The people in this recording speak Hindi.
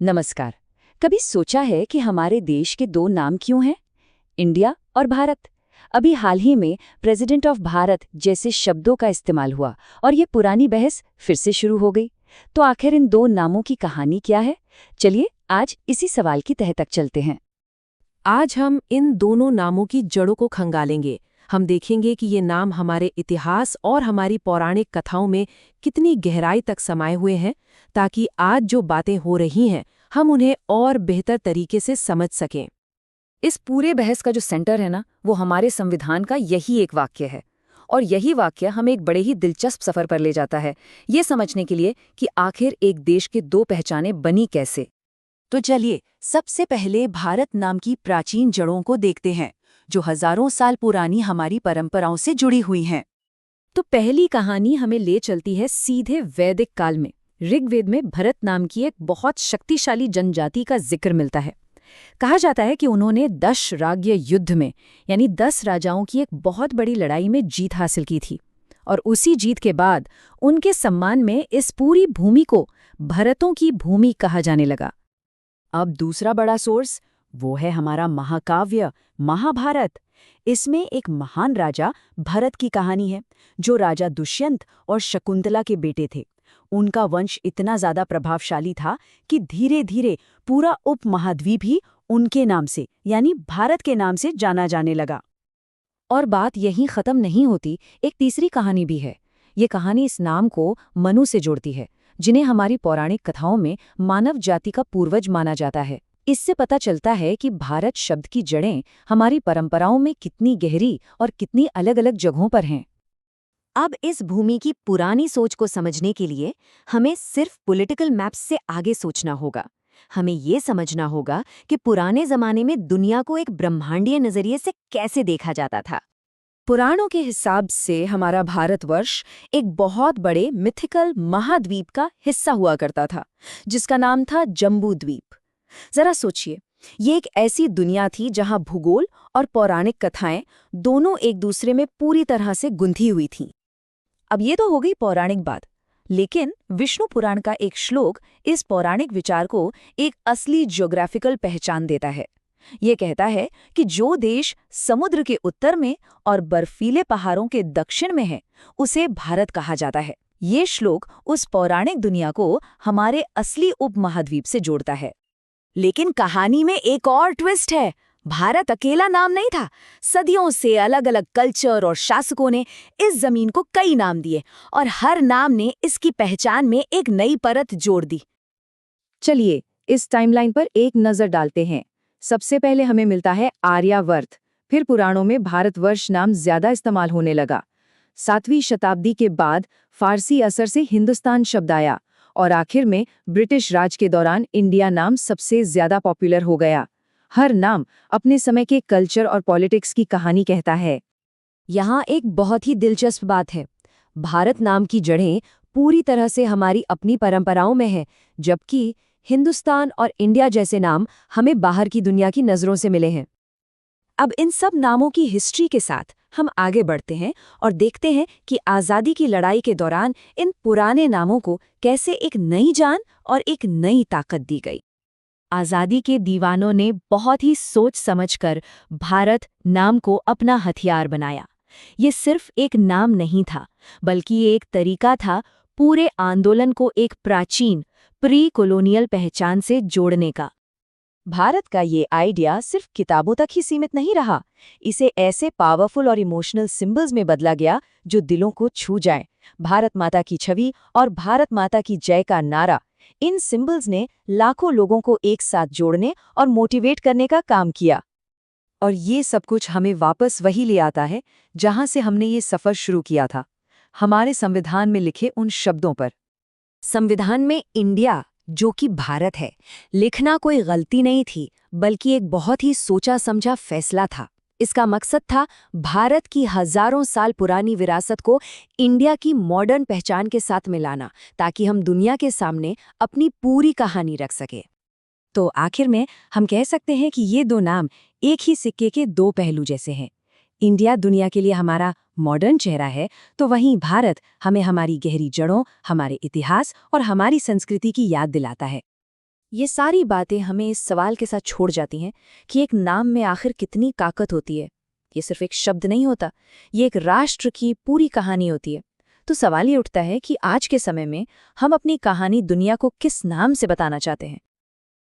नमस्कार। कभी सोचा है कि हमारे देश के दो नाम क्यों हैं? इंडिया और भारत। अभी हाल ही में प्रेसिडेंट ऑफ भारत जैसे शब्दों का इस्तेमाल हुआ और ये पुरानी बहस फिर से शुरू हो गई। तो आखिर इन दो नामों की कहानी क्या है? चलिए आज इसी सवाल की तह तक चलते हैं। आज हम इन दोनों नामों की जड़ों को खंगालेंगे। हम देखेंगे कि ये नाम हमारे इतिहास और हमारी पौराणिक कथाओं में कितनी गहराई तक समाये हुए हैं, ताकि आज जो बातें हो रही हैं हम उन्हें और बेहतर तरीके से समझ सकें। इस पूरे बहस का जो सेंटर है ना, वो हमारे संविधान का यही एक वाक्य है। और यही वाक्य हमें एक बड़े ही दिलचस्प सफर पर ले जाता है, ये समझने के लिए कि आखिर एक देश के दो पहचानें बनी कैसे। तो चलिए सबसे पहले भारत नाम की प्राचीन जड़ों को देखते हैं, जो हजारों साल पुरानी हमारी परंपराओं से जुड़ी हुई हैं। तो पहली कहानी हमें ले चलती है सीधे वैदिक काल में। ऋग्वेद में भरत नाम की एक बहुत शक्तिशाली जनजाति का जिक्र मिलता है। कहा जाता है कि उन्होंने दशराज्य युद्ध में, यानी 10 राजाओं की एक बहुत बड़ी लड़ाई में जीत हासिल की थी। और उसी जीत के बाद उनके सम्मान में इस पूरी भूमि को भरतों की भूमि कहा जाने लगा। अब दूसरा बड़ा सोर्स वो है हमारा महाकाव्य महाभारत। इसमें एक महान राजा भरत की कहानी है, जो राजा दुष्यंत और शकुंतला के बेटे थे। उनका वंश इतना ज्यादा प्रभावशाली था कि धीरे धीरे पूरा उपमहाद्वीप ही उनके नाम से, यानी भारत के नाम से जाना जाने लगा। और बात यहीं खत्म नहीं होती, एक तीसरी कहानी भी है। ये कहानी इस नाम को मनु से जोड़ती है, जिन्हें हमारी पौराणिक कथाओं में मानव जाति का पूर्वज माना जाता है। इससे पता चलता है कि भारत शब्द की जड़ें हमारी परंपराओं में कितनी गहरी और कितनी अलग-अलग जगहों पर हैं। अब इस भूमि की पुरानी सोच को समझने के लिए हमें सिर्फ पॉलिटिकल मैप्स से आगे सोचना होगा। हमें ये समझना होगा कि पुराने जमाने में दुनिया को एक ब्रह्मांडीय नजरिए से कैसे देखा जाता था। पुराणों के हिसाब से हमारा भारतवर्ष एक बहुत बड़े मिथिकल महाद्वीप का हिस्सा हुआ करता था, जिसका नाम था जम्बू द्वीप। जरा सोचिए, ये एक ऐसी दुनिया थी जहां भूगोल और पौराणिक कथाएं दोनों एक दूसरे में पूरी तरह से गुंथी हुई थीं। अब ये तो हो गई पौराणिक बात, लेकिन विष्णु पुराण का एक श्लोक इस पौराणिक विचार को एक असली ज्योग्राफिकल पहचान देता है। ये कहता है कि जो देश समुद्र के उत्तर में और बर्फीले पहाड़ों के दक्षिण में है, उसे भारत कहा जाता है। ये श्लोक उस पौराणिक दुनिया को हमारे असली उपमहाद्वीप से जोड़ता है। लेकिन कहानी में एक और ट्विस्ट है। भारत अकेला नाम नहीं था। सदियों से अलग अलग कल्चर और शासकों ने इस जमीन को कई नाम दिए, और हर नाम ने इसकी पहचान में एक नई परत जोड़ दी। चलिए इस टाइमलाइन पर एक नजर डालते हैं। सबसे पहले हमें मिलता है आर्यावर्त। फिर पुराणों में भारतवर्ष नाम ज्यादा इस्तेमाल होने लगा। 7वीं शताब्दी के बाद फारसी असर से हिंदुस्तान शब्द आया, और आखिर में ब्रिटिश राज के दौरान इंडिया नाम सबसे ज्यादा पॉपुलर हो गया। हर नाम अपने समय के कल्चर और पॉलिटिक्स की कहानी कहता है। यहाँ एक बहुत ही दिलचस्प बात है। भारत नाम की जड़ें पूरी तरह से हमारी अपनी परंपराओं में है, जबकि हिंदुस्तान और इंडिया जैसे नाम हमें बाहर की दुनिया की नज़रों से मिले हैं। अब इन सब नामों की हिस्ट्री के साथ हम आगे बढ़ते हैं और देखते हैं कि आज़ादी की लड़ाई के दौरान इन पुराने नामों को कैसे एक नई जान और एक नई ताकत दी गई। आज़ादी के दीवानों ने बहुत ही सोच समझकर भारत नाम को अपना हथियार बनाया। ये सिर्फ एक नाम नहीं था, बल्कि ये एक तरीका था पूरे आंदोलन को एक प्राचीन प्री कॉलोनियल पहचान से जोड़ने का। भारत का ये आइडिया सिर्फ किताबों तक ही सीमित नहीं रहा। इसे ऐसे पावरफुल और इमोशनल सिंबल्स में बदला गया जो दिलों को छू जाए। भारत माता की छवि और भारत माता की जय का नारा, इन सिंबल्स ने लाखों लोगों को एक साथ जोड़ने और मोटिवेट करने का काम किया। और ये सब कुछ हमें वापस वही ले आता है जहां से हमने ये सफर शुरू किया था, हमारे संविधान में लिखे उन शब्दों पर। संविधान में इंडिया, जो कि भारत है, लिखना कोई गलती नहीं थी, बल्कि एक बहुत ही सोचा समझा फैसला था। इसका मकसद था भारत की हजारों साल पुरानी विरासत को इंडिया की मॉडर्न पहचान के साथ मिलाना, ताकि हम दुनिया के सामने अपनी पूरी कहानी रख सके। तो आखिर में हम कह सकते हैं कि ये दो नाम एक ही सिक्के के दो पहलू जैसे हैं। इंडिया दुनिया के लिए हमारा मॉडर्न चेहरा है, तो वहीं भारत हमें हमारी गहरी जड़ों, हमारे इतिहास और हमारी संस्कृति की याद दिलाता है। ये सारी बातें हमें इस सवाल के साथ छोड़ जाती हैं कि एक नाम में आखिर कितनी ताकत होती है। ये सिर्फ एक शब्द नहीं होता, ये एक राष्ट्र की पूरी कहानी होती है। तो सवाल ये उठता है कि आज के समय में हम अपनी कहानी दुनिया को किस नाम से बताना चाहते हैं।